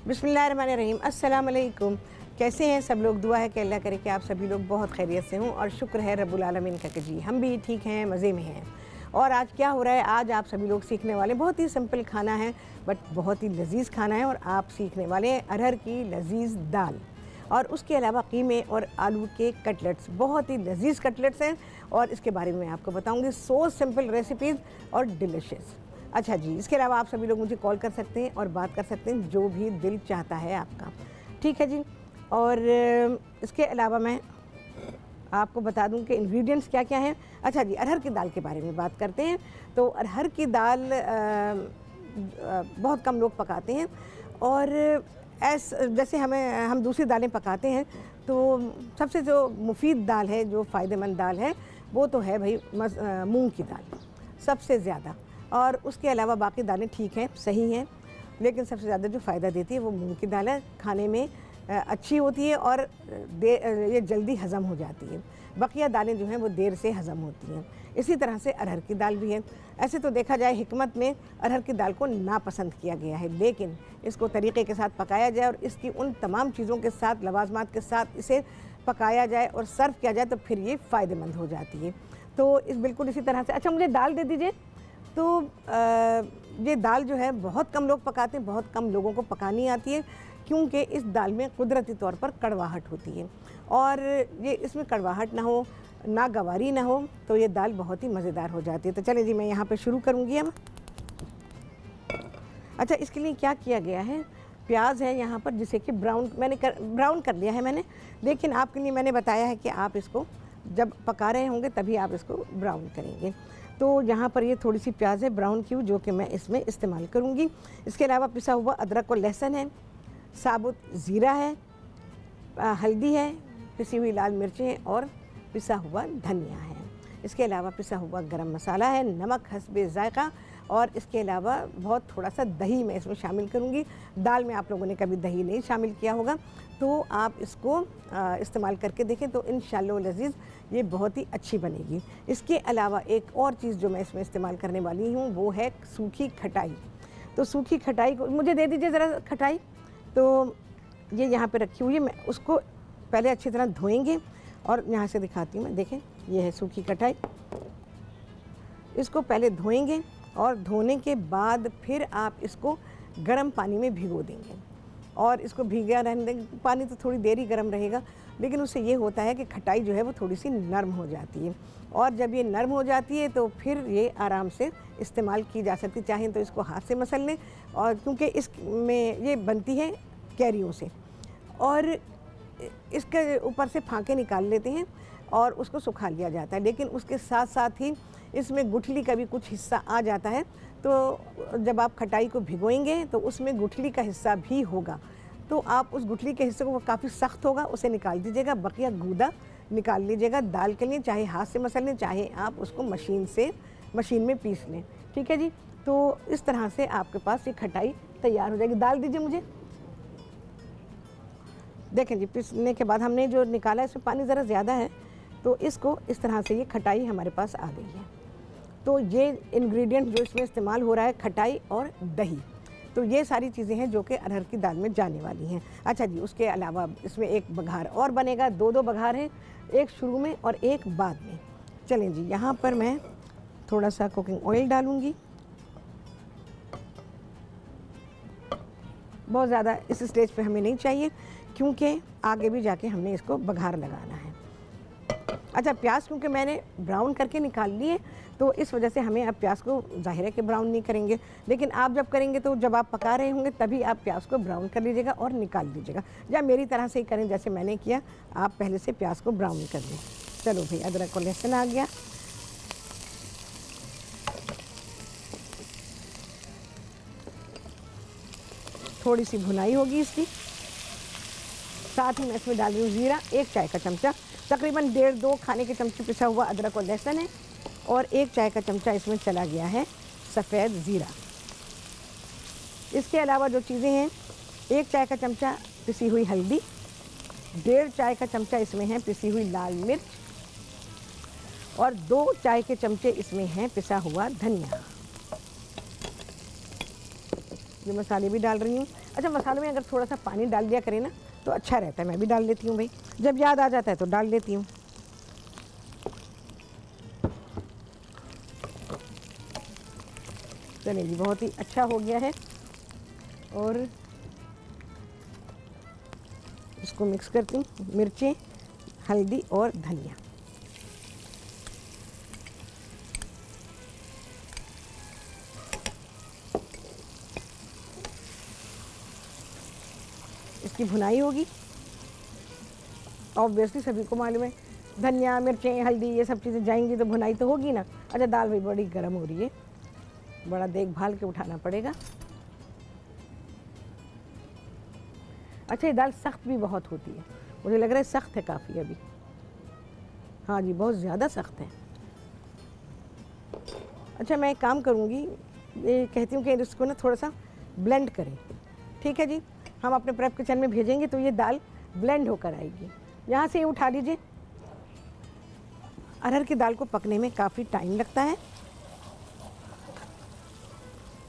बिस्मिल्लाहिर्रहमानिर्रहीम। अस्सलाम वालेकुम। कैसे हैं सब लोग? दुआ है कि अल्लाह करे कि आप सभी लोग बहुत खैरियत से हों और शुक्र है रब्बुल आलमीन का कि जी हम भी ठीक हैं, मज़े में हैं। और आज क्या हो रहा है, आज आप सभी लोग सीखने वाले बहुत ही सिंपल खाना है बट बहुत ही लजीज़ खाना है। और आप सीखने वाले हैं अरहर की लजीज़ दाल और उसके अलावा कीमे और आलू के कटलेट्स, बहुत ही लजीज़ कटलेट्स हैं और इसके बारे में मैं आपको बताऊँगी। सो सिंपल रेसिपीज़ और डिलिशियस। अच्छा जी, इसके अलावा आप सभी लोग मुझे कॉल कर सकते हैं और बात कर सकते हैं, जो भी दिल चाहता है आपका, ठीक है जी। और इसके अलावा मैं आपको बता दूं कि इंग्रेडिएंट्स क्या क्या हैं। अच्छा जी, अरहर की दाल के बारे में बात करते हैं। तो अरहर की दाल बहुत कम लोग पकाते हैं और जैसे हम दूसरी दालें पकाते हैं तो सबसे जो मुफीद दाल है, जो फ़ायदेमंद दाल है, वो तो है भाई मूंग की दाल सबसे ज़्यादा। और उसके अलावा बाकी दालें ठीक हैं, सही हैं, लेकिन सबसे ज़्यादा जो फ़ायदा देती है वो मूंग की दाल है। खाने में अच्छी होती है और ये जल्दी हज़म हो जाती है। बकिया दालें जो हैं वो देर से हज़म होती हैं। इसी तरह से अरहर की दाल भी है। ऐसे तो देखा जाए हिकमत में अरहर की दाल को नापसंद किया गया है, लेकिन इसको तरीक़े के साथ पकाया जाए और इसकी उन तमाम चीज़ों के साथ, लवाज़मात के साथ इसे पकाया जाए और सर्व किया जाए तो फिर ये फ़ायदेमंद हो जाती है। तो बिल्कुल इसी तरह से। अच्छा, मुझे दाल दे दीजिए। तो ये दाल जो है बहुत कम लोग पकाते हैं, बहुत कम लोगों को पकानी आती है, क्योंकि इस दाल में कुदरती तौर पर कड़वाहट होती है और ये इसमें कड़वाहट ना हो, ना गवारी ना हो, तो ये दाल बहुत ही मज़ेदार हो जाती है। तो चलिए जी, मैं यहाँ पे शुरू करूँगी अब। अच्छा, इसके लिए क्या किया गया है, प्याज है यहाँ पर जिसे कि ब्राउन कर लिया है मैंने, लेकिन आपके लिए मैंने बताया है कि आप इसको जब पका रहे होंगे तभी आप इसको ब्राउन करेंगे। तो यहाँ पर ये थोड़ी सी प्याज है ब्राउन की, जो कि मैं इसमें इस्तेमाल करूँगी। इसके अलावा पिसा हुआ अदरक और लहसुन है, साबुत ज़ीरा है, हल्दी है, पिसी हुई लाल मिर्चें और पिसा हुआ धनिया है। इसके अलावा पिसा हुआ गरम मसाला है, नमक हस्बे ज़ायक़ा, और इसके अलावा बहुत थोड़ा सा दही मैं इसमें शामिल करूँगी। दाल में आप लोगों ने कभी दही नहीं शामिल किया होगा, तो आप इसको इस्तेमाल करके देखें तो इंशाअल्लाह लज़ीज़ ये बहुत ही अच्छी बनेगी। इसके अलावा एक और चीज़ जो मैं इसमें इस्तेमाल करने वाली हूँ वो है सूखी खटाई। तो सूखी खटाई को मुझे दे दीजिए ज़रा खटाई। तो ये यहाँ पे रखी हुई है, मैं उसको पहले अच्छी तरह धोएंगे और यहाँ से दिखाती हूँ मैं, देखें ये है सूखी खटाई। इसको पहले धोएंगे और धोने के बाद फिर आप इसको गर्म पानी में भिगो देंगे और इसको भीगा रहने देंगे। पानी तो थोड़ी देर ही गर्म रहेगा, लेकिन उससे ये होता है कि खटाई जो है वो थोड़ी सी नरम हो जाती है और जब ये नरम हो जाती है तो फिर ये आराम से इस्तेमाल की जा सकती। चाहें तो इसको हाथ से मसल लें, और क्योंकि इसमें ये बनती है कैरियों से, और इसके ऊपर से फांके निकाल लेते हैं और उसको सुखा लिया जाता है। लेकिन उसके साथ साथ ही इसमें गुठली का भी कुछ हिस्सा आ जाता है, तो जब आप खटाई को भिगोएंगे तो उसमें गुठली का हिस्सा भी होगा, तो आप उस गुठली के हिस्से को, वो काफ़ी सख्त होगा, उसे निकाल दीजिएगा। बकिया गूदा निकाल लीजिएगा दाल के लिए, चाहे हाथ से मसल लें, चाहे आप उसको मशीन में पीस लें, ठीक है जी। तो इस तरह से आपके पास ये खटाई तैयार हो जाएगी। दाल दीजिए मुझे। देखें जी, पीसने के बाद हमने जो निकाला है इसमें पानी ज़रा ज़्यादा है, तो इसको इस तरह से ये खटाई हमारे पास आ गई है। तो ये इंग्रेडिएंट जो इसमें इस्तेमाल हो रहा है, खटाई और दही, तो ये सारी चीज़ें हैं जो कि अरहर की दाल में जाने वाली हैं। अच्छा जी, उसके अलावा इसमें एक बघार और बनेगा, दो बघार हैं, एक शुरू में और एक बाद में। चलें जी, यहाँ पर मैं थोड़ा सा कुकिंग ऑयल डालूँगी, बहुत ज़्यादा इस स्टेज पे हमें नहीं चाहिए, क्योंकि आगे भी जाके हमने इसको बघार लगाना है। अच्छा, प्याज क्योंकि मैंने ब्राउन करके निकाल लिए, तो इस वजह से हमें अब प्याज को ज़ाहिर है कि ब्राउन नहीं करेंगे, लेकिन आप जब करेंगे तो जब आप पका रहे होंगे तभी आप प्याज को ब्राउन कर लीजिएगा और निकाल लीजिएगा, या मेरी तरह से ही करें जैसे मैंने किया, आप पहले से प्याज को ब्राउन कर लें। चलो भाई, अदरक और लहसुन आ गया, थोड़ी सी भुनाई होगी इसकी। साथ ही मैं इसमें डाल रही हूँ ज़ीरा, 1 चाय का चमचा, तकरीबन 1.5-2 खाने के चमचे पिसा हुआ अदरक और लहसुन है, और 1 चाय का चमचा इसमें चला गया है सफ़ेद ज़ीरा। इसके अलावा जो चीज़ें हैं, 1 चाय का चमचा पिसी हुई हल्दी, 1.5 चाय का चमचा इसमें है पिसी हुई लाल मिर्च, और 2 चाय के चमचे इसमें हैं पिसा हुआ धनिया। ये मसाले भी डाल रही हूँ। अच्छा, मसालों में अगर थोड़ा सा पानी डाल दिया करें ना तो अच्छा रहता है, मैं भी डाल लेती हूँ भाई, जब याद आ जाता है तो डाल लेती हूँ। चलिए जी, बहुत ही अच्छा हो गया है। और इसको मिक्स करती हूँ, मिर्चें, हल्दी और धनिया। इसकी भुनाई होगी, ऑब्वियसली सभी को मालूम है, धनिया, मिर्चें, हल्दी ये सब चीज़ें जाएंगी तो भुनाई तो होगी ना। अच्छा, दाल भाई बड़ी गर्म हो रही है, बड़ा देखभाल के उठाना पड़ेगा। अच्छा, ये दाल सख्त भी बहुत होती है, मुझे लग रहा है सख्त है काफ़ी अभी। हाँ जी, बहुत ज़्यादा सख्त है। अच्छा, मैं एक काम करूँगी, ये कहती हूँ कि इसको ना थोड़ा सा ब्लेंड करें। ठीक है जी, हम अपने प्रेप किचन में भेजेंगे तो ये दाल ब्लेंड होकर आएगी। यहाँ से ये उठा लीजिए। अरहर की दाल को पकने में काफ़ी टाइम लगता है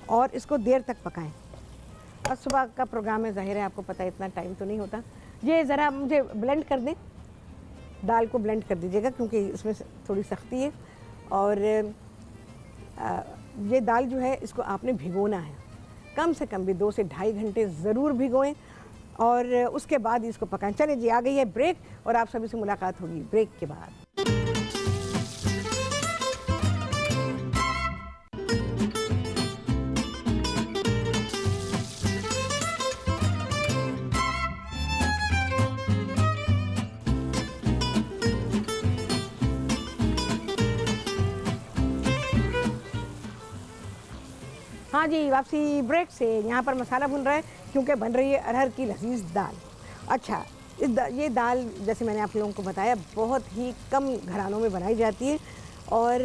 और इसको देर तक पकाएं। और सुबह का प्रोग्राम है, ज़ाहिर है आपको पता है इतना टाइम तो नहीं होता। ये ज़रा मुझे ब्लेंड कर दें, दाल को ब्लेंड कर दीजिएगा क्योंकि इसमें थोड़ी सख्ती है। और ये दाल जो है इसको आपने भिगोना है, कम से कम भी 2 से ढाई घंटे ज़रूर भिगोएं और उसके बाद ही इसको पकाएं। चलिए जी, आ गई है ब्रेक और आप सभी से मुलाकात होगी ब्रेक के बाद। हाँ जी, वापसी ब्रेक से। यहाँ पर मसाला भुन रहा है क्योंकि बन रही है अरहर की लजीज दाल। अच्छा, ये दाल जैसे मैंने आप लोगों को बताया बहुत ही कम घरानों में बनाई जाती है और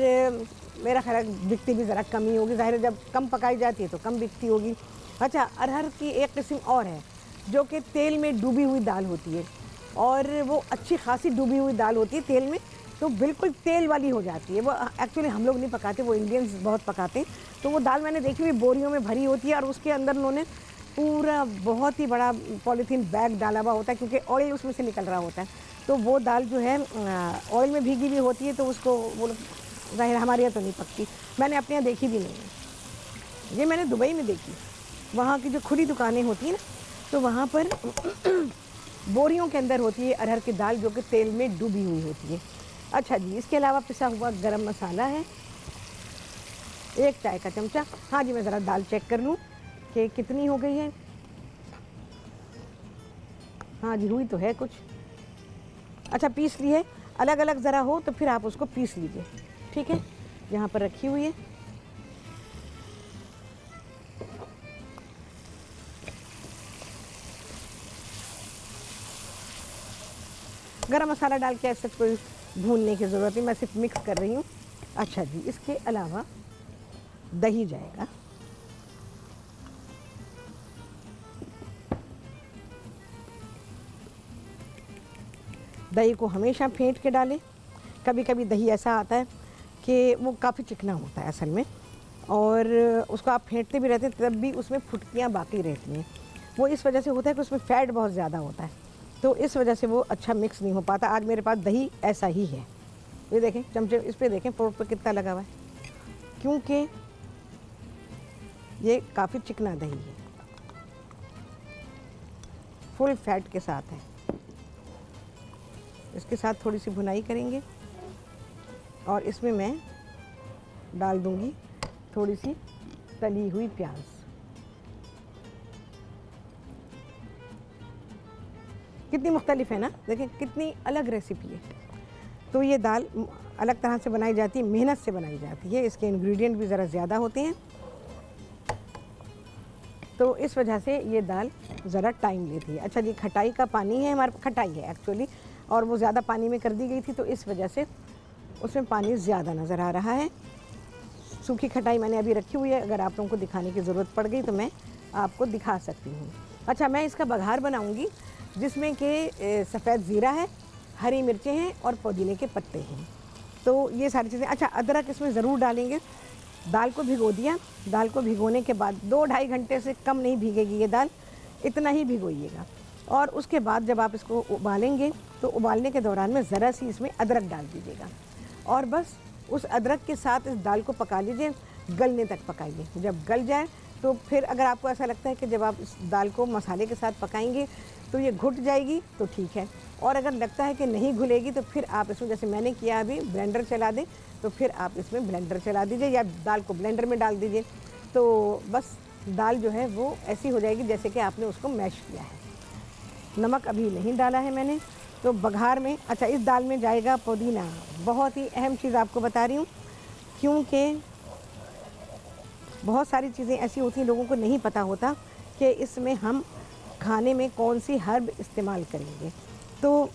मेरा ख्याल है बिकती भी ज़रा कम ही होगी। ज़ाहिर है जब कम पकाई जाती है तो कम बिकती होगी। अच्छा, अरहर की एक किस्म और है जो कि तेल में डूबी हुई दाल होती है और वो अच्छी खासी डूबी हुई दाल होती है तेल में, तो बिल्कुल तेल वाली हो जाती है। वो एक्चुअली हम लोग नहीं पकाते, वो इंडियंस बहुत पकाते हैं। तो वो दाल मैंने देखी हुई बोरियों में भरी होती है और उसके अंदर उन्होंने पूरा बहुत ही बड़ा पॉलीथीन बैग डाला हुआ होता है क्योंकि ऑयल उसमें से निकल रहा होता है। तो वो दाल जो है ऑयल में भीगी हुई होती है, तो उसको वो ज़ाहिर हमारे यहाँ तो नहीं पकती, मैंने अपने यहाँ देखी भी नहीं है। ये मैंने दुबई में देखी, वहाँ की जो खुली दुकानें होती हैं ना, तो वहाँ पर बोरियों के अंदर होती है अरहर की दाल जो कि तेल में डूबी हुई होती है। अच्छा जी, इसके अलावा पिसा हुआ गरम मसाला है 1 चाय का चमचा। हाँ जी, मैं ज़रा दाल चेक कर लूँ कि कितनी हो गई है। हाँ जी, हुई तो है कुछ। अच्छा, पीस ली है, अलग अलग ज़रा हो तो फिर आप उसको पीस लीजिए। ठीक है, यहाँ पर रखी हुई है। गरम मसाला डाल के ऐसे कोई भूनने की ज़रूरत नहीं, मैं सिर्फ मिक्स कर रही हूँ। अच्छा जी, इसके अलावा दही जाएगा। दही को हमेशा फेंट के डालें। कभी कभी दही ऐसा आता है कि वो काफ़ी चिकना होता है असल में, और उसको आप फेंटते भी रहते हैं तब भी उसमें फुटकियाँ बाकी रहती हैं। वो इस वजह से होता है कि उसमें फ़ैट बहुत ज़्यादा होता है, तो इस वजह से वो अच्छा मिक्स नहीं हो पाता। आज मेरे पास दही ऐसा ही है, ये देखें चमचे इस पर देखें फोर्क पे कितना लगा हुआ है, क्योंकि ये काफ़ी चिकना दही है, फुल फैट के साथ है। इसके साथ थोड़ी सी भुनाई करेंगे और इसमें मैं डाल दूंगी थोड़ी सी तली हुई प्याज। कितनी मुख्तलिफ है ना, देखें कितनी अलग रेसिपी है। तो ये दाल अलग तरह से बनाई जाती है, मेहनत से बनाई जाती है, इसके इंग्रेडिएंट भी ज़रा ज़्यादा होते हैं, तो इस वजह से ये दाल ज़रा टाइम लेती है। अच्छा जी, खटाई का पानी है हमारे, खटाई है एक्चुअली, और वो ज़्यादा पानी में कर दी गई थी तो इस वजह से उसमें पानी ज़्यादा नज़र आ रहा है। सूखी खटाई मैंने अभी रखी हुई है, अगर आप लोगों को दिखाने की ज़रूरत पड़ गई तो मैं आपको दिखा सकती हूँ। अच्छा, मैं इसका बघार बनाऊँगी जिसमें कि सफ़ेद ज़ीरा है, हरी मिर्चें हैं और पुदीने के पत्ते हैं, तो ये सारी चीज़ें। अच्छा, अदरक इसमें ज़रूर डालेंगे दाल को भिगो दिया। दाल को भिगोने के बाद 2-2.5 घंटे से कम नहीं भीगेगी ये दाल, इतना ही भिगोइएगा। और उसके बाद जब आप इसको उबालेंगे तो उबालने के दौरान में ज़रा सी इसमें अदरक डाल दीजिएगा और बस उस अदरक के साथ इस दाल को पका लीजिए, गलने तक पकाइए। जब गल जाए तो फिर अगर आपको ऐसा लगता है कि जब आप इस दाल को मसाले के साथ पकाएंगे तो ये घुट जाएगी तो ठीक है, और अगर लगता है कि नहीं घुलेगी तो फिर आप इसमें, जैसे मैंने किया अभी, ब्लेंडर चला दें तो फिर आप इसमें ब्लेंडर चला दीजिए या दाल को ब्लेंडर में डाल दीजिए। तो बस दाल जो है वो ऐसी हो जाएगी जैसे कि आपने उसको मैश किया है। नमक अभी नहीं डाला है मैंने। तो बघार में, अच्छा, इस दाल में जाएगा पुदीना। बहुत ही अहम चीज़ आपको बता रही हूँ, क्योंकि बहुत सारी चीज़ें ऐसी होती हैं लोगों को नहीं पता होता कि इसमें हम खाने में कौन सी हर्ब इस्तेमाल करेंगे। तो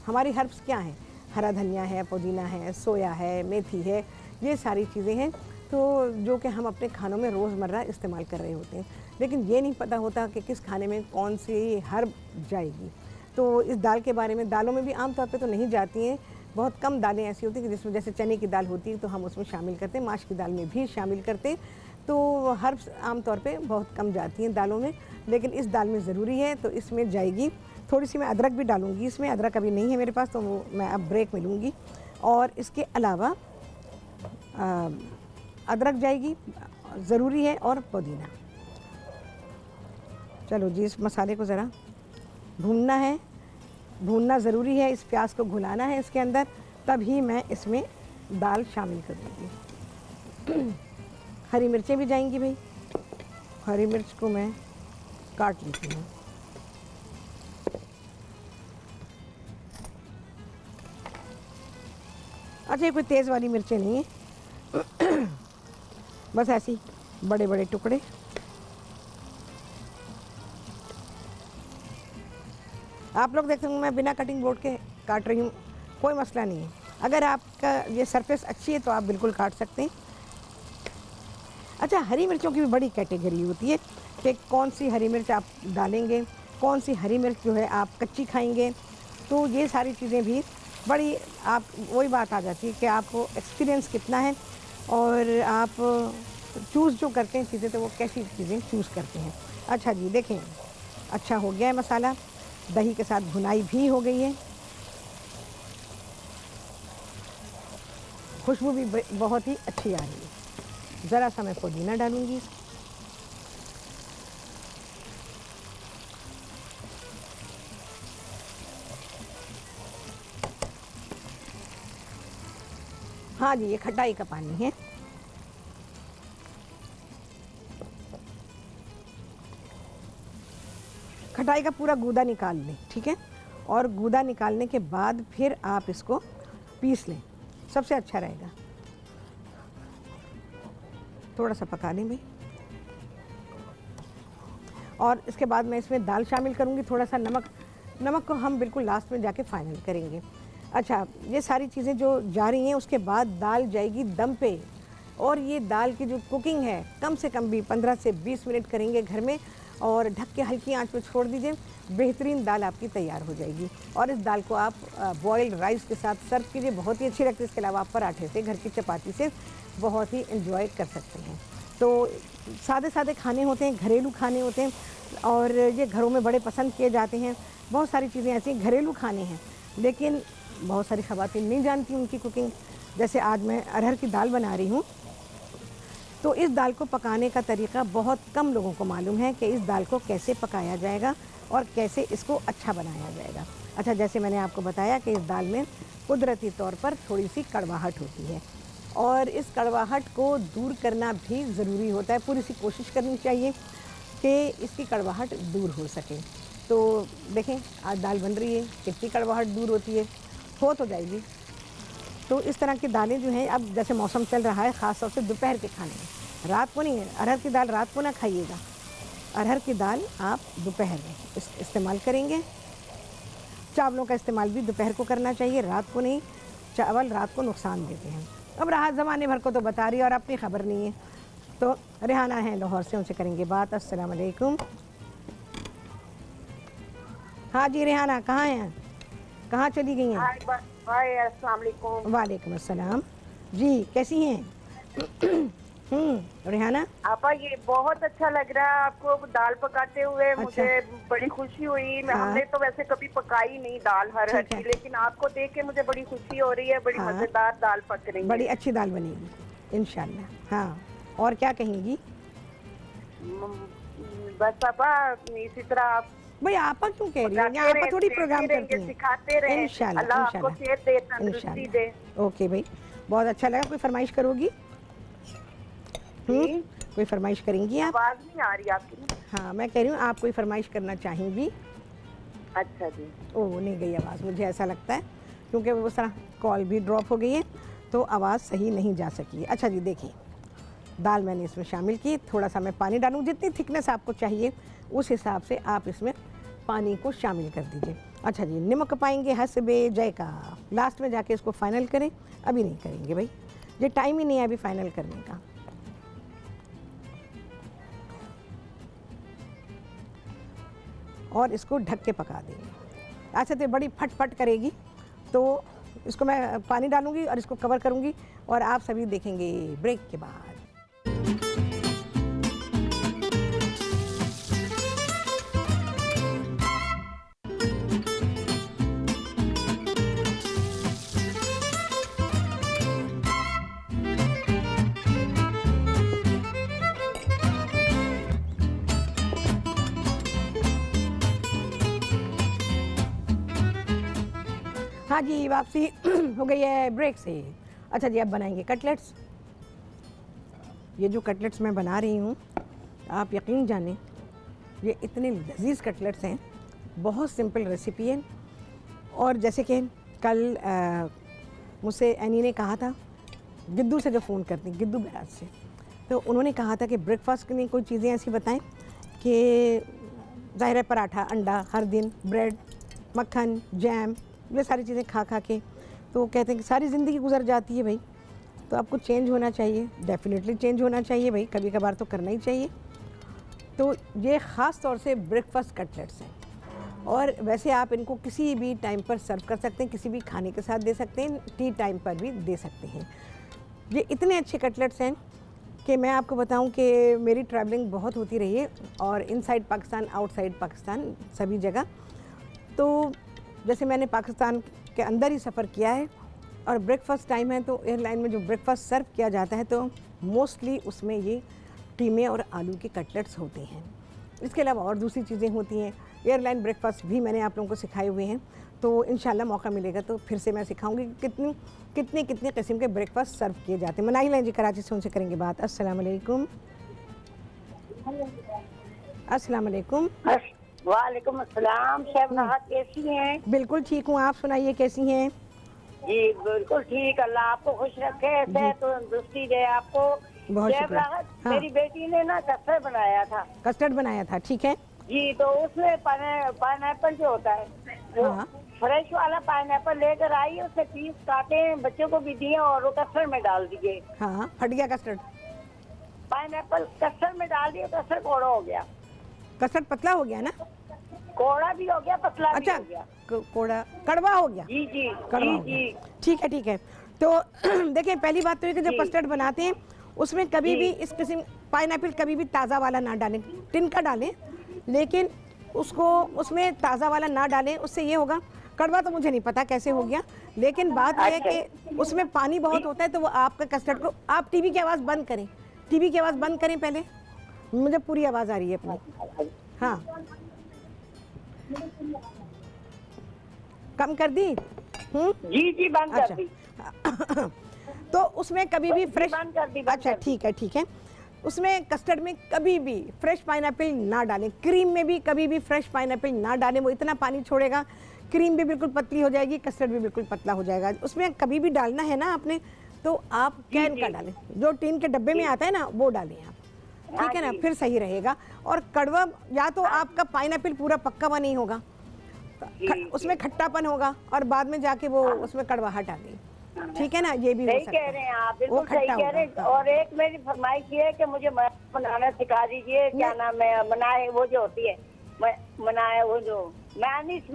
हमारी हर्ब्स क्या हैं? हरा धनिया है, पुदीना है, सोया है, मेथी है, ये सारी चीज़ें हैं तो जो कि हम अपने खानों में रोज़मर्रा इस्तेमाल कर रहे होते हैं, लेकिन ये नहीं पता होता कि किस खाने में कौन सी हर्ब जाएगी। तो इस दाल के बारे में, दालों में भी आम तौर पे तो नहीं जाती हैं, बहुत कम दालें ऐसी होती हैं कि जिसमें, जैसे चने की दाल होती है तो हम उसमें शामिल करते हैं, माश की दाल में भी शामिल करते हैं। तो हर्ब्स आम तौर पे बहुत कम जाती हैं दालों में, लेकिन इस दाल में ज़रूरी है तो इसमें जाएगी। थोड़ी सी मैं अदरक भी डालूँगी इसमें, अदरक अभी नहीं है मेरे पास तो वो मैं अब ब्रेक में लूँगी। और इसके अलावा अदरक जाएगी, ज़रूरी है, और पुदीना। चलो जी, इस मसाले को ज़रा भूनना है, भूनना ज़रूरी है, इस प्याज को घुलाना है इसके अंदर, तभी मैं इसमें दाल शामिल करूँगी। हरी मिर्चें भी जाएंगी भाई, हरी मिर्च को मैं काट लेती हूँ। अच्छा, ये कोई तेज़ वाली मिर्चें नहीं है, बस ऐसी बड़े बड़े टुकड़े। आप लोग देखते होंगे मैं बिना कटिंग बोर्ड के काट रही हूँ, कोई मसला नहीं है। अगर आपका ये सरफेस अच्छी है तो आप बिल्कुल काट सकते हैं। अच्छा, हरी मिर्चों की भी बड़ी कैटेगरी होती है कि कौन सी हरी मिर्च आप डालेंगे, कौन सी हरी मिर्च जो है आप कच्ची खाएंगे। तो ये सारी चीज़ें भी बड़ी, आप वही बात आ जाती है कि आपको एक्सपीरियंस कितना है और आप चूज़ जो करते हैं चीज़ें तो वो कैसी चीज़ें चूज़ करते हैं। अच्छा जी, देखें, अच्छा हो गया है मसाला, दही के साथ भुनाई भी हो गई है, खुशबू भी बहुत ही अच्छी आ रही है। ज़रा सा मैं पुदीना डालूँगी। हाँ जी, ये खटाई का पानी है। खटाई का पूरा गूदा निकाल लें, ठीक है, और गूदा निकालने के बाद फिर आप इसको पीस लें, सबसे अच्छा रहेगा। थोड़ा सा पका लें भाई, और इसके बाद मैं इसमें दाल शामिल करूँगी। थोड़ा सा नमक को हम बिल्कुल लास्ट में जाके फाइनल करेंगे। अच्छा, ये सारी चीज़ें जो जा रही हैं, उसके बाद दाल जाएगी दम पे, और ये दाल की जो कुकिंग है कम से कम भी 15 से 20 मिनट करेंगे घर में, और ढक के हल्की आंच पे छोड़ दीजिए, बेहतरीन दाल आपकी तैयार हो जाएगी। और इस दाल को आप बॉइल्ड राइस के साथ सर्व कीजिए, बहुत ही अच्छी लगती है। इसके अलावा आप पराठे से, घर की चपाती से बहुत ही एंजॉय कर सकते हैं। तो सादे सादे खाने होते हैं, घरेलू खाने होते हैं, और ये घरों में बड़े पसंद किए जाते हैं। बहुत सारी चीज़ें ऐसी घरेलू खाने हैं, लेकिन बहुत सारी ख़वातीन नहीं जानती उनकी कुकिंग। जैसे आज मैं अरहर की दाल बना रही हूँ, तो इस दाल को पकाने का तरीका बहुत कम लोगों को मालूम है कि इस दाल को कैसे पकाया जाएगा और कैसे इसको अच्छा बनाया जाएगा। अच्छा, जैसे मैंने आपको बताया कि इस दाल में कुदरती तौर पर थोड़ी सी कड़वाहट होती है, और इस कड़वाहट को दूर करना भी ज़रूरी होता है। पूरी सी कोशिश करनी चाहिए कि इसकी कड़वाहट दूर हो सके। तो देखें, आज दाल बन रही है, कितनी कड़वाहट दूर होती है, हो तो जाएगी। तो इस तरह की दालें जो हैं, अब जैसे मौसम चल रहा है, ख़ास तौर से दोपहर के खाने में, रात को नहीं है। अरहर की दाल रात को ना खाइएगा, अरहर की दाल आप दोपहर में इस्तेमाल करेंगे। चावलों का इस्तेमाल भी दोपहर को करना चाहिए, रात को नहीं। चावल रात को नुकसान देते हैं। अब राहत ज़माने भर को तो बता रही है और अपनी खबर नहीं है। तो रेहाना है लाहौर से, उनसे करेंगे बात। अस्सलाम वालेकुम। हाँ जी रेहाना, कहाँ हैं, कहाँ चली गई हैं? हाय अस्सलाम वालेकुम। वालेकुम अस्सलाम। जी, कैसी हैं? रेहाना? आपा ये बहुत अच्छा लग रहा है आपको दाल पकाते हुए। अच्छा। मुझे बड़ी खुशी हुई। हाँ। हमने तो वैसे कभी पकाई नहीं दाल हर ठीक है। की, लेकिन आपको देख के मुझे बड़ी खुशी हो रही है। बड़ी हाँ। मजेदार दाल पक रही बड़ी है। अच्छी दाल बनेगी इंशाल्लाह। हाँ, और क्या कहेंगी? बस आपा इसी तरह आप भाई आपा क्यों कह रही हो? पकाते यहाँ आपा रहे, थोड़ी देखते प्रोग्राम रहेंगे, करती हैं। सिखाते रहे। इंशाल्लाह, अल्लाह आपको इंशाल्लाह, सेहत दे, तंदुरुस्ती दे। इंशाल्लाह। ओके भाई, बहुत अच्छा लगा। कोई फरमाइश करोगी? जी, कोई फरमाइश करेंगी आप? आवाज नहीं आ रही आपकी ना। हाँ, मैं कह रही हूँ आप कोई फरमाइश करना चाहेंगी? अच्छा जी। ओह, नहीं गई आवाज़, मुझे ऐसा लगता है, क्योंकि वो सारा कॉल भी ड्रॉप हो गई है, तो आवाज़ सही नहीं जा सकी है। अच्छा जी, देखिए, दाल मैंने इसमें शामिल की। थोड़ा सा मैं पानी डालूँ, जितनी थिकनेस आपको चाहिए उस हिसाब से आप इसमें पानी को शामिल कर दीजिए। अच्छा जी, नमक पाएंगे हसबे जय का, लास्ट में जाके इसको फाइनल करें। अभी नहीं करेंगे भाई, ये टाइम ही नहीं है अभी फाइनल करने का। और इसको ढक के पका देंगे। अच्छा, तो बड़ी फट फट करेगी, तो इसको मैं पानी डालूंगी और इसको कवर करूंगी, और आप सभी देखेंगे ब्रेक के बाद। हाँ जी, वापसी हो गई है ब्रेक से। अच्छा जी, अब बनाएंगे कटलेट्स। ये जो कटलेट्स मैं बना रही हूँ, आप यकीन जानें, ये इतने लजीज कटलेट्स हैं। बहुत सिंपल रेसिपी है। और जैसे कि कल मुझसे एनी ने कहा था, गिद्दू से जो फ़ोन करती, गिद्दू बैराज से, तो उन्होंने कहा था कि ब्रेकफास्ट के लिए कोई चीज़ें ऐसी बताएं कि ज़ाहिर है पराठा, अंडा हर दिन, ब्रेड, मक्खन, जैम, ये सारी चीज़ें खा खा के तो कहते हैं कि सारी ज़िंदगी गुजर जाती है भाई, तो आपको चेंज होना चाहिए। डेफिनेटली चेंज होना चाहिए भाई, कभी कभार तो करना ही चाहिए। तो ये ख़ास तौर से ब्रेकफास्ट कटलेट्स हैं, और वैसे आप इनको किसी भी टाइम पर सर्व कर सकते हैं, किसी भी खाने के साथ दे सकते हैं, टी टाइम पर भी दे सकते हैं। ये इतने अच्छे कटलेट्स हैं कि मैं आपको बताऊं कि मेरी ट्रैवलिंग बहुत होती रही है, और इनसाइड पाकिस्तान, आउटसाइड पाकिस्तान, सभी जगह। तो जैसे मैंने पाकिस्तान के अंदर ही सफ़र किया है, और ब्रेकफास्ट टाइम है तो एयरलाइन में जो ब्रेकफास्ट सर्व किया जाता है तो मोस्टली उसमें ये कीमे और आलू के कटलेट्स होते हैं। इसके अलावा और दूसरी चीज़ें होती हैं। एयरलाइन ब्रेकफास्ट भी मैंने आप लोगों को सिखाए हुए हैं, तो इंशाल्लाह मौका मिलेगा तो फिर से मैं सिखाऊंगी कि कितने किस्म के ब्रेकफास्ट सर्व किए जाते हैं। मनाई लाइन जी कराची से, उनसे करेंगे बात। अस्सलाम वालेकुम। अस्सलाम वालेकुम। वालेकुम अस्सलाम। शेफ राहत कैसी हैं? बिल्कुल ठीक हूँ, आप सुनाइए कैसी हैं? जी बिल्कुल ठीक। अल्लाह आपको खुश रखे, सेहत तंदुरुस्ती दे आपको। बहुत शेफ शुक्रिया। राहत, हाँ। मेरी बेटी ने ना कस्टर्ड बनाया था। कस्टर्ड बनाया था, ठीक है। जी, तो उसमें पाइनएप्पल जो होता है, वो हाँ। फ्रेश वाला पाइनएप्पल लेकर आई, उससे पीस काटे, बच्चों को भी दिए और वो कस्टर्ड में डाल दिए। हाँ, फट गया कस्टर्ड? पाइनएप्पल कस्टर्ड में डाल दिए, कस्टर्ड कोड़ा हो गया। कस्टर्ड पतला हो गया ना? कोड़ा भी हो गया, पतला भी अच्छा, हो गया। कोड़ा कड़वा हो गया? जी जी कड़वा जी हो गया। जी। ठीक है, ठीक है। तो देखिए, पहली बात तो ये कि जब जी। कस्टर्ड बनाते हैं उसमें कभी जी। भी इस किस्म पाइनएप्पल कभी भी ताज़ा वाला ना डालें, टिन का डालें, लेकिन उसको उसमें ताज़ा वाला ना डालें। उससे ये होगा, कड़वा तो मुझे नहीं पता कैसे हो गया, लेकिन बात यह है कि उसमें पानी बहुत होता है, तो वो आपका कस्टर्ड को, आप टीवी की आवाज़ बंद करें, टीवी की आवाज़ बंद करें पहले, मुझे पूरी आवाज़ आ रही है अपनी। हाँ, कम कर दी? जी जी, बंद कर दी। तो उसमें कभी भी फ्रेश, बंद कर दी। अच्छा ठीक है, ठीक है। उसमें कस्टर्ड में कभी भी फ्रेश पाइनएप्पल ना डालें, क्रीम में भी कभी भी फ्रेश पाइनएप्पल ना डालें, वो इतना पानी छोड़ेगा, क्रीम भी बिल्कुल पतली हो जाएगी, कस्टर्ड भी बिल्कुल पतला हो जाएगा। उसमें कभी भी डालना है ना आपने, तो आप कैन का डालें, जो टीन के डब्बे में आता है ना वो डालें आप, ठीक है ना, फिर सही रहेगा। और कड़वा, या तो आपका पाइनएप्पल पूरा पक्का हुआ नहीं होगा, उसमें खट्टापन होगा और बाद में जाके वो उसमें कड़वाहट आ गई, ठीक है ना, ये भी हो सही सकता कह रहे हैं आप, है, वो बिल्कुल सही खट्टा कह रहे होगा। हैं। और एक मेरी फरमाइश ये है कि मुझे बनाना सिखा दीजिए। क्या नाम है, मनाए वो जो होती है, मनाए वो जो मैनिस,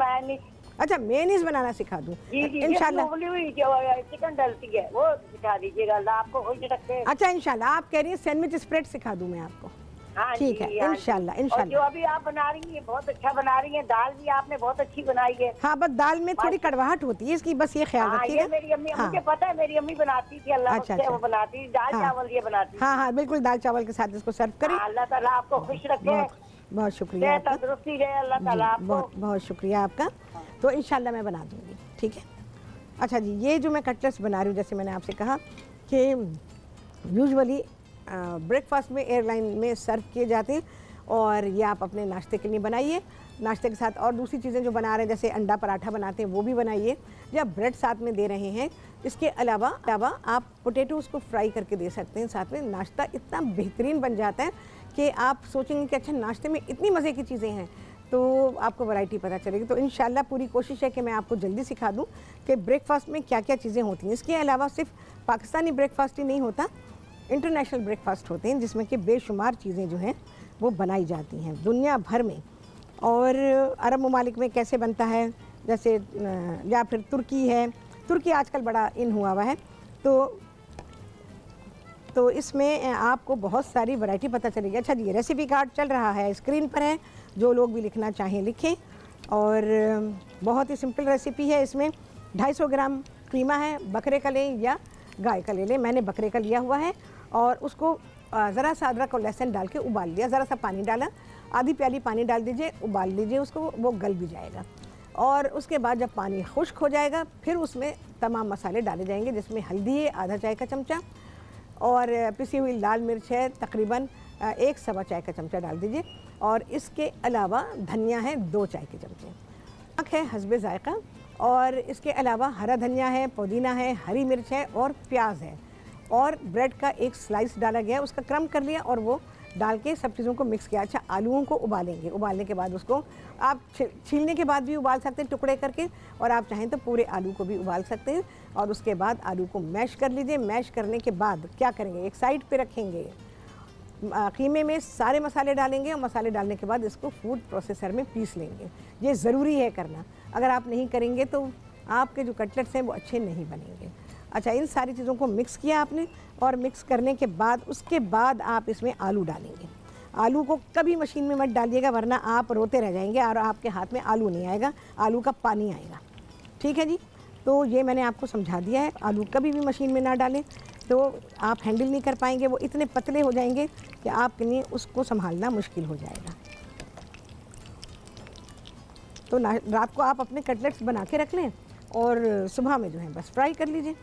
अच्छा, मेयोनीज बनाना सिखा दूँ? जी जी, इंशाल्लाह। उबली हुई जो चिकन डलती है वो सिखा दीजिएगा, अल्लाह आपको खुश रखे। अच्छा इंशाल्लाह, आप कह रही हैं सैंडविच स्प्रेड सिखा दूँ मैं आपको? हाँ ठीक है, जी, हाँ जी। इंशाल्लाह और जो इंशाल्लाह। अभी आप बना रही हैं बहुत अच्छा बना रही हैं, दाल भी आपने बहुत अच्छी बनाई है। हाँ, बस दाल में थोड़ी माशा- कड़वाहट होती है इसकी, बस ये ख्याल हाँ, ये रखिएगा। मेरी अम्मी, हाँ, मुझे पता है, मेरी अम्मी बनाती थी, अल्लाह अच्छा बख्शे, वो अच्छा। बनाती थी, दाल हाँ चावल ये बनाती हाँ थी। हाँ, बिल्कुल दाल चावल के साथ इसको सर्व करें। हाँ, अल्लाह ताला आपको खुश रखे, बहुत बहुत शुक्रिया सेहत आपका। तंदुरुस्ती दे अल्लाह जी, ताला आपको। बहुत बहुत शुक्रिया आपका। तो इंशाल्लाह मैं बना दूँगी, ठीक है। अच्छा जी, ये जो मैं कटलेट्स बना रही हूँ, जैसे मैंने आपसे कहा कि यूजुअली ब्रेकफास्ट में एयरलाइन में सर्व किए जाते हैं, और ये आप अपने नाश्ते के लिए बनाइए। नाश्ते के साथ और दूसरी चीज़ें जो बना रहे हैं, जैसे अंडा पराठा बनाते हैं, वो भी बनाइए, या ब्रेड साथ में दे रहे हैं। इसके अलावा आप पोटैटोज़ को फ्राई करके दे सकते हैं साथ में। नाश्ता इतना बेहतरीन बन जाता है कि आप सोचेंगे कि अच्छा, नाश्ते में इतनी मज़े की चीज़ें हैं, तो आपको वैरायटी पता चलेगी। तो इंशाल्लाह पूरी कोशिश है कि मैं आपको जल्दी सिखा दूँ कि ब्रेकफास्ट में क्या क्या चीज़ें होती हैं। इसके अलावा सिर्फ पाकिस्तानी ब्रेकफास्ट ही नहीं होता, इंटरनेशनल ब्रेकफास्ट होते हैं, जिसमें कि बेशुमार चीज़ें जो हैं वो बनाई जाती हैं दुनिया भर में। और अरब ममालिक में कैसे बनता है, जैसे या फिर तुर्की है, तुर्की आजकल बड़ा इन हुआ है, तो इसमें आपको बहुत सारी वैरायटी पता चलेगी। अच्छा जी, रेसिपी कार्ड चल रहा है, स्क्रीन पर है, जो लोग भी लिखना चाहें लिखें। और बहुत ही सिंपल रेसिपी है। इसमें 250 ग्राम कीमा है, बकरे का लें या गाय का ले लें। मैंने बकरे का लिया हुआ है, और उसको ज़रा सा अदरक और लहसुन डाल के उबाल लिया, ज़रा सा पानी डाला, आधी प्याली पानी डाल दीजिए, उबाल लीजिए उसको, वो गल भी जाएगा। और उसके बाद जब पानी खुश्क हो जाएगा, फिर उसमें तमाम मसाले डाले जाएंगे, जिसमें हल्दी है आधा चाय का चमचा, और पिसी हुई लाल मिर्च है तकरीबन 1 सवा चाय का चमचा डाल दीजिए, और इसके अलावा धनिया है 2 चाय के चमचे, नमक है हस्बे ज़ायक़ा, और इसके अलावा हरा धनिया है, पुदीना है, हरी मिर्च है और प्याज है, और ब्रेड का एक स्लाइस डाला गया, उसका क्रम कर लिया और वो डाल के सब चीज़ों को मिक्स किया। अच्छा, आलूओं को उबालेंगे, उबालने के बाद उसको आप छीलने के बाद भी उबाल सकते हैं टुकड़े करके, और आप चाहें तो पूरे आलू को भी उबाल सकते हैं। और उसके बाद आलू को मैश कर लीजिए। मैश करने के बाद क्या करेंगे, एक साइड पे रखेंगे, कीमे में सारे मसाले डालेंगे, और मसाले डालने के बाद इसको फूड प्रोसेसर में पीस लेंगे। ये ज़रूरी है करना, अगर आप नहीं करेंगे तो आपके जो कटलेट्स हैं वो अच्छे नहीं बनेंगे। अच्छा, इन सारी चीज़ों को मिक्स किया आपने, और मिक्स करने के बाद उसके बाद आप इसमें आलू डालेंगे। आलू को कभी मशीन में मत डालिएगा, वरना आप रोते रह जाएंगे और आपके हाथ में आलू नहीं आएगा, आलू का पानी आएगा। ठीक है जी, तो ये मैंने आपको समझा दिया है। आलू कभी भी मशीन में ना डालें, तो आप हैंडल नहीं कर पाएंगे, वो इतने पतले हो जाएंगे कि आपके लिए उसको संभालना मुश्किल हो जाएगा। तो रात को आप अपने कटलेट्स बना के रख लें, और सुबह में जो है बस फ्राई कर लीजिए,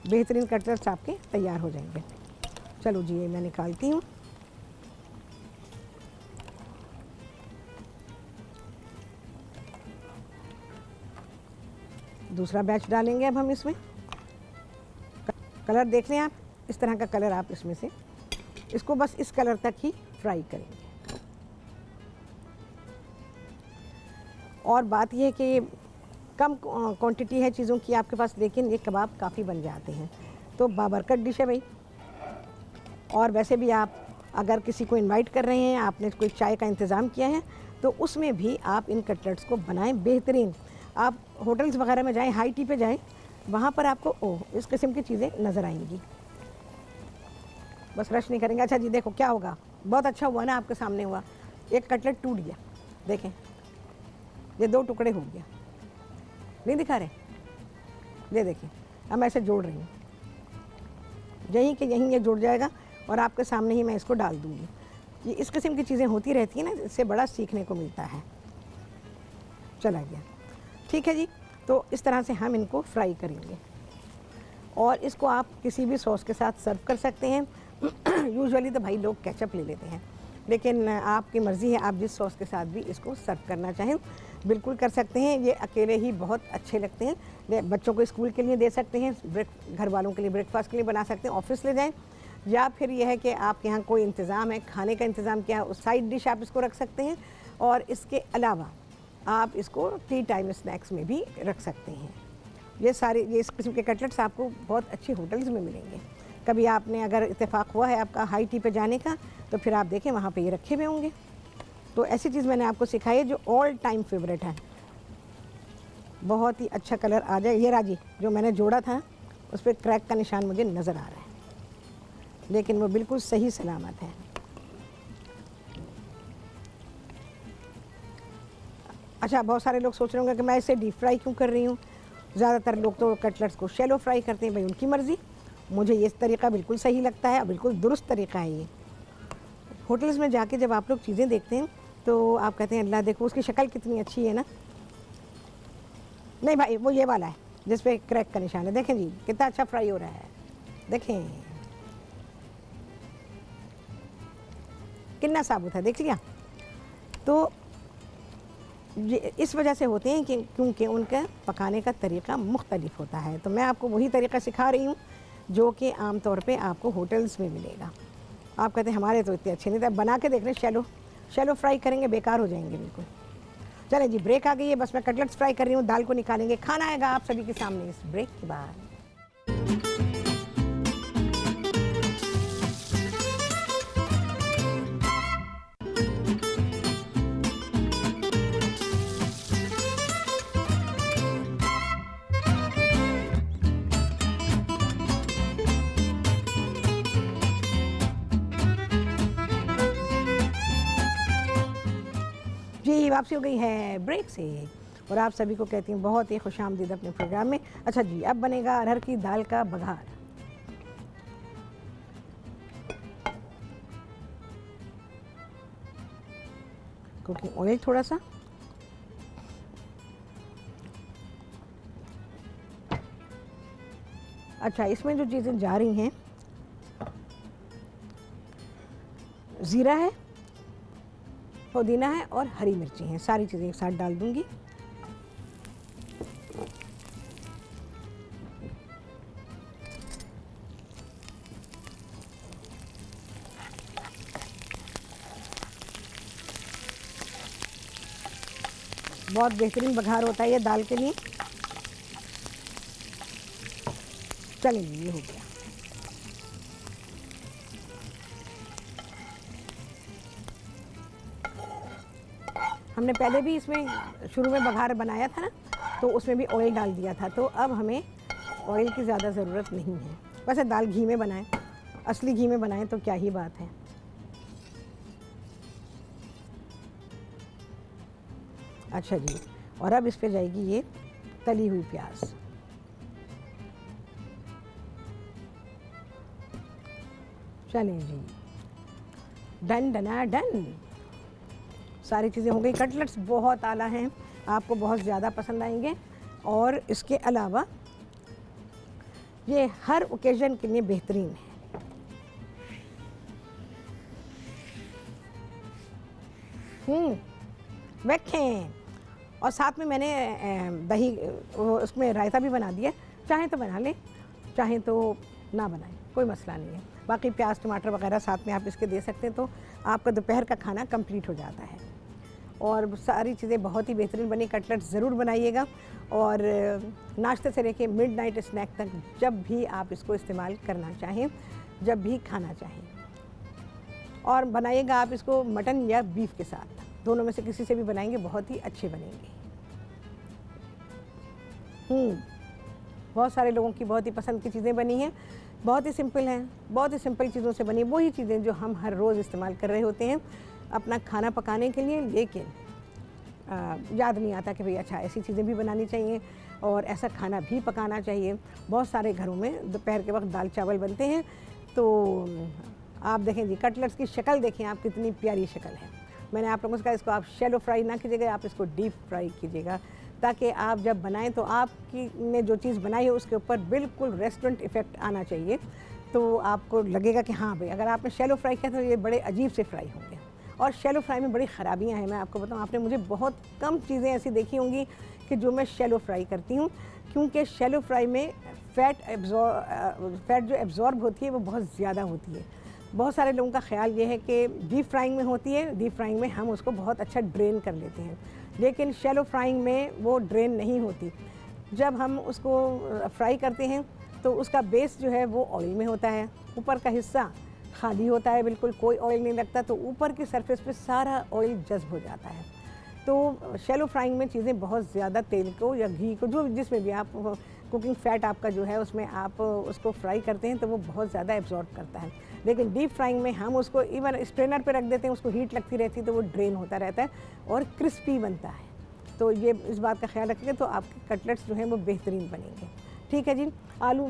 बेहतरीन कटलेट्स आपके तैयार हो जाएंगे। चलो जी, ये मैं निकालती हूँ। दूसरा बैच डालेंगे अब हम इसमें। कलर देख लें आप, इस तरह का कलर आप इसमें से, इसको बस इस कलर तक ही फ्राई करेंगे। और बात यह है कि कम क्वांटिटी है चीज़ों की आपके पास, लेकिन ये कबाब काफ़ी बन जाते हैं, तो बाबरकत डिश है भाई। और वैसे भी आप अगर किसी को इनवाइट कर रहे हैं, आपने कोई चाय का इंतज़ाम किया है, तो उसमें भी आप इन कटलेट्स को बनाएं बेहतरीन। आप होटल्स वगैरह में जाएं, हाई टी पे जाएं, वहाँ पर आपको इस किस्म की चीज़ें नज़र आएंगी। बस रश नहीं करेंगे। अच्छा जी, देखो क्या होगा, बहुत अच्छा हुआ ना, आपके सामने हुआ। एक कटलेट टूट गया, देखें, ये 2 टुकड़े हो गया, नहीं दिखा रहे, ये देखिए, अब मैं ऐसे जोड़ रही हूँ, यहीं के यहीं ये जुड़ जाएगा, और आपके सामने ही मैं इसको डाल दूँगी। ये इस किस्म की चीज़ें होती रहती हैं ना, इससे बड़ा सीखने को मिलता है। चला गया, ठीक है जी। तो इस तरह से हम इनको फ्राई करेंगे, और इसको आप किसी भी सॉस के साथ सर्व कर सकते हैं। यूजुअली तो भाई लोग केचप ले लेते हैं, लेकिन आपकी मर्ज़ी है, आप जिस सॉस के साथ भी इसको सर्व करना चाहें बिल्कुल कर सकते हैं। ये अकेले ही बहुत अच्छे लगते हैं। बच्चों को स्कूल के लिए दे सकते हैं, घर वालों के लिए ब्रेकफास्ट के लिए बना सकते हैं, ऑफिस ले जाएं, या फिर यह है कि आपके यहाँ कोई इंतज़ाम है, खाने का इंतज़ाम किया है, उस साइड डिश आप इसको रख सकते हैं। और इसके अलावा आप इसको टी टाइम स्नैक्स में भी रख सकते हैं। ये इस किस्म के कटलेट्स आपको बहुत अच्छे होटल्स में मिलेंगे। कभी आपने अगर इत्तेफाक हुआ है आपका हाई टी पे जाने का, तो फिर आप देखें वहाँ पे ये रखे हुए होंगे। तो ऐसी चीज़ मैंने आपको सिखाई है जो ऑल टाइम फेवरेट है। बहुत ही अच्छा कलर आ जाए। ये राजी जो मैंने जोड़ा था उस पर क्रैक का निशान मुझे नज़र आ रहा है, लेकिन वो बिल्कुल सही सलामत है। अच्छा, बहुत सारे लोग सोच रहे होंगे कि मैं इसे डीप फ्राई क्यों कर रही हूँ। ज़्यादातर लोग तो कटलेट्स को शैलो फ्राई करते हैं, भाई उनकी मर्ज़ी। मुझे ये तरीका बिल्कुल सही लगता है और बिल्कुल दुरुस्त तरीका है ये। होटल्स में जाके जब आप लोग चीज़ें देखते हैं तो आप कहते हैं अल्लाह देखो उसकी शक्ल कितनी अच्छी है ना। नहीं भाई, वो ये वाला है जिस पे क्रैक का निशान है। देखें जी कितना अच्छा फ्राई हो रहा है, देखें कितना साबुत है, देख लिया। तो ये इस वजह से होते हैं कि क्योंकि उनका पकाने का तरीका मुख्तलिफ होता है। तो मैं आपको वही तरीका सिखा रही हूँ जो कि आम तौर पे आपको होटल्स में मिलेगा। आप कहते हैं हमारे तो इतने अच्छे नहीं थे, बना के देख रहे, शैलो फ्राई करेंगे बेकार हो जाएंगे बिल्कुल। चलें जी, ब्रेक आ गई है, बस मैं कटलेट्स फ्राई कर रही हूँ, दाल को निकालेंगे, खाना आएगा आप सभी के सामने इस ब्रेक के बाद। जी, वापसी हो गई है ब्रेक से और आप सभी को कहती हूँ बहुत ही खुशामदीद अपने प्रोग्राम में। अच्छा जी, अब बनेगा अरहर की दाल का बघार। कुकिंग ऑयल थोड़ा सा, अच्छा इसमें जो चीज़ें जा रही हैं, ज़ीरा है, पुदीना है और हरी मिर्ची हैं, सारी चीज़ें एक साथ डाल दूंगी। बहुत बेहतरीन बघार होता है ये दाल के लिए। चलिए ये हो गया। हमने पहले भी इसमें शुरू में बघार बनाया था ना, तो उसमें भी ऑयल डाल दिया था, तो अब हमें ऑयल की ज़्यादा ज़रूरत नहीं है। वैसे दाल घी में बनाएं, असली घी में बनाएं तो क्या ही बात है। अच्छा जी, और अब इस पे जाएगी ये तली हुई प्याज। चलें जी, डन डना डन, सारी चीज़ें हो गई। कटलेट्स बहुत आला हैं, आपको बहुत ज़्यादा पसंद आएंगे और इसके अलावा ये हर ओकेजन के लिए बेहतरीन है। देखें, और साथ में मैंने दही उसमें रायता भी बना दिया, चाहें तो बना लें, चाहें तो ना बनाएं, कोई मसला नहीं है। बाकी प्याज टमाटर वगैरह साथ में आप इसके दे सकते हैं, तो आपका दोपहर का खाना कंप्लीट हो जाता है। और सारी चीज़ें बहुत ही बेहतरीन बनी। कटलेट्स ज़रूर बनाइएगा और नाश्ते से लेके मिडनाइट स्नैक तक जब भी आप इसको इस्तेमाल करना चाहें, जब भी खाना चाहें। और बनाइएगा आप इसको मटन या बीफ के साथ, दोनों में से किसी से भी बनाएंगे बहुत ही अच्छे बनेंगे। बहुत सारे लोगों की बहुत ही पसंद की चीज़ें बनी हैं, बहुत ही सिंपल हैं, बहुत ही सिंपल चीज़ों से बनी वही चीज़ें जो हम हर रोज़ इस्तेमाल कर रहे होते हैं अपना खाना पकाने के लिए, लेकिन याद नहीं आता कि भाई अच्छा ऐसी चीज़ें भी बनानी चाहिए और ऐसा खाना भी पकाना चाहिए। बहुत सारे घरों में दोपहर के वक्त दाल चावल बनते हैं, तो आप देखें जी कटलेट्स की शक्ल देखें आप, कितनी प्यारी शक्ल है। मैंने आप लोगों से कहा इसको आप शैलो फ्राई ना कीजिएगा, आप इसको डीप फ्राई कीजिएगा, ताकि आप जब बनाएं तो आपकी ने जो चीज़ बनाई है उसके ऊपर बिल्कुल रेस्टोरेंट इफ़ेक्ट आना चाहिए। तो आपको लगेगा कि हाँ भाई अगर आपने शैलो फ्राई किया तो ये बड़े अजीब से फ्राई होंगे। और शैलो फ्राई में बड़ी ख़राबियाँ हैं, मैं आपको बताऊँ, आपने मुझे बहुत कम चीज़ें ऐसी देखी होंगी कि जो मैं शैलो फ्राई करती हूँ, क्योंकि शैलो फ्राई में फ़ैट जो एब्जॉर्ब होती है वो बहुत ज़्यादा होती है। बहुत सारे लोगों का ख्याल ये है कि डीप फ्राइंग में होती है, डीप फ्राइंग में हम उसको बहुत अच्छा ड्रेन कर लेते हैं, लेकिन शैलो फ्राइंग में वो ड्रेन नहीं होती। जब हम उसको फ्राई करते हैं तो उसका बेस जो है वो ऑयल में होता है, ऊपर का हिस्सा खाली होता है, बिल्कुल कोई ऑयल नहीं लगता, तो ऊपर की सरफेस पे सारा ऑयल जज्ब हो जाता है। तो शैलो फ्राइंग में चीज़ें बहुत ज़्यादा तेल को या घी को, जो जिसमें भी आप कुकिंग फैट आपका जो है उसमें आप उसको फ्राई करते हैं तो वो बहुत ज़्यादा एब्जॉर्ब करता है। लेकिन डीप फ्राइंग में हम उसको इवन स्ट्रेनर पे रख देते हैं, उसको हीट लगती रहती है तो वो ड्रेन होता रहता है और क्रिस्पी बनता है। तो ये इस बात का ख्याल रखेंगे तो आपके कटलेट्स जो हैं वो बेहतरीन बनेंगे। ठीक है जी। आलू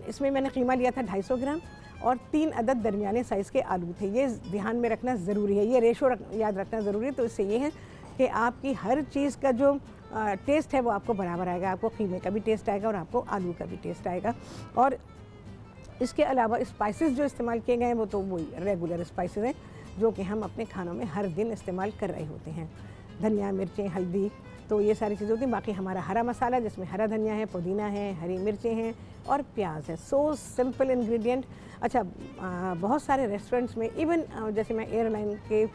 इसमें मैंने कीमा लिया था 250 ग्राम और 3 अदद दरमियाने साइज़ के आलू थे। ये ध्यान में रखना ज़रूरी है, ये रेशो याद रखना ज़रूरी है। तो इससे ये है कि आपकी हर चीज़ का जो टेस्ट है वो आपको बराबर आएगा। आपको कीमे का भी टेस्ट आएगा और आपको आलू का भी टेस्ट आएगा। और इसके अलावा स्पाइसेस जो इस्तेमाल किए गए हैं वो तो वही रेगुलर स्पाइसेस हैं जो कि हम अपने खानों में हर दिन इस्तेमाल कर रहे होते हैं। धनिया, मिर्चें, हल्दी, तो ये सारी चीज़ें होती हैं। बाकी हमारा हरा मसाला जिसमें हरा धनिया है, पुदीना है, हरी मिर्चें हैं और प्याज है। So simple ingredient. अच्छा, बहुत सारे रेस्टोरेंट्स में इवन जैसे मैं एयरलाइन के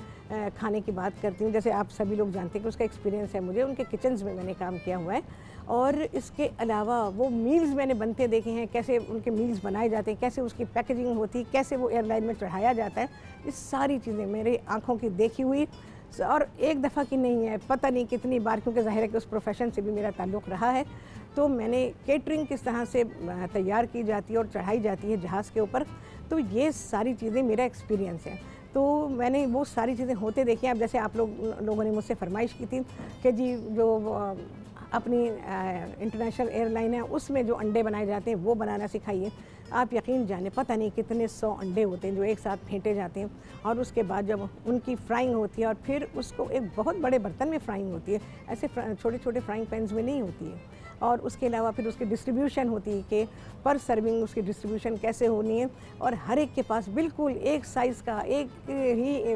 खाने की बात करती हूँ, जैसे आप सभी लोग जानते हैं कि उसका एक्सपीरियंस है मुझे, उनके किचन्स में मैंने काम किया हुआ है। और इसके अलावा वो मील्स मैंने बनते देखे हैं, कैसे उनके मील्स बनाए जाते हैं, कैसे उसकी पैकेजिंग होती है, कैसे वो एयरलाइन में चढ़ाया जाता है। ये सारी चीज़ें मेरी आँखों की देखी हुई और एक दफ़ा की नहीं है, पता नहीं कितनी बार, क्योंकि ज़ाहिर है कि उस प्रोफेशन से भी मेरा ताल्लुक़ रहा है। तो मैंने केटरिंग किस तरह से तैयार की जाती है और चढ़ाई जाती है जहाज़ के ऊपर, तो ये सारी चीज़ें मेरा एक्सपीरियंस है। तो मैंने वो सारी चीज़ें होते देखी हैं। अब जैसे आप लोगों ने मुझसे फरमाइश की थी कि जी जो अपनी इंटरनेशनल एयरलाइन है उसमें जो अंडे बनाए जाते हैं वो बनाना सिखाइए। आप यकीन जाने पता नहीं कितने 100 अंडे होते हैं जो एक साथ फेंटे जाते हैं और उसके बाद जब उनकी फ्राइंग होती है और फिर उसको एक बहुत बड़े बर्तन में फ्राइंग होती है, ऐसे छोटे छोटे फ्राइंग पैन्स में नहीं होती है। और उसके अलावा फिर उसकी डिस्ट्रीब्यूशन होती है कि पर सर्विंग उसकी डिस्ट्रीब्यूशन कैसे होनी है और हर एक के पास बिल्कुल एक साइज़ का, एक ही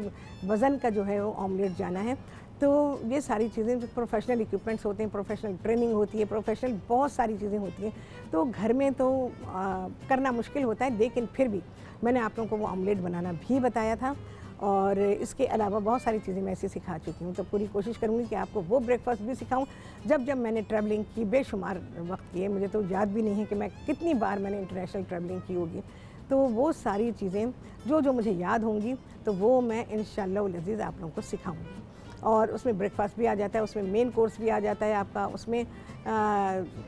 वज़न का जो है वो ऑमलेट जाना है। तो ये सारी चीज़ें जो प्रोफेशनल इक्विपमेंट्स होते हैं, प्रोफेशनल ट्रेनिंग होती है, प्रोफेशनल बहुत सारी चीज़ें होती हैं। तो घर में तो करना मुश्किल होता है, लेकिन फिर भी मैंने आप लोगों को वो ऑमलेट बनाना भी बताया था। और इसके अलावा बहुत सारी चीज़ें मैं ऐसे सिखा चुकी हूँ। तो पूरी कोशिश करूँगी कि आपको वो ब्रेकफास्ट भी सिखाऊँ। जब मैंने ट्रैवलिंग की, बेशुमार वक्त किए, मुझे तो याद भी नहीं है कि मैं कितनी बार मैंने इंटरनेशनल ट्रैवलिंग की होगी। तो वो सारी चीज़ें जो मुझे याद होंगी तो वो मैं इंशाअल्लाह अज़ीज़ आप लोगों को सिखाऊँगी। और उसमें ब्रेकफास्ट भी आ जाता है, उसमें मेन कोर्स भी आ जाता है आपका, उसमें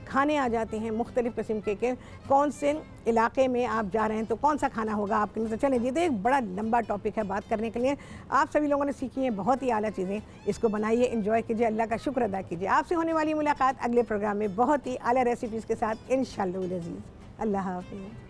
खाने आ जाते हैं मुख्तलिफ़ किस्म के कौन से इलाके में आप जा रहे हैं तो कौन सा खाना होगा आपके लिए। तो चलें, ये तो एक बड़ा लंबा टॉपिक है बात करने के लिए। आप सभी लोगों ने सीखी हैं बहुत ही आला चीज़ें, इसको बनाइए, एंजॉय कीजिए, अल्लाह का शुक्र अदा कीजिए। आपसे होने वाली मुलाकात अगले प्रोग्राम में बहुत ही आला रेसिपीज़ के साथ इंशाअल्लाह अज़ीज़। अल्लाह हाफ़िज़।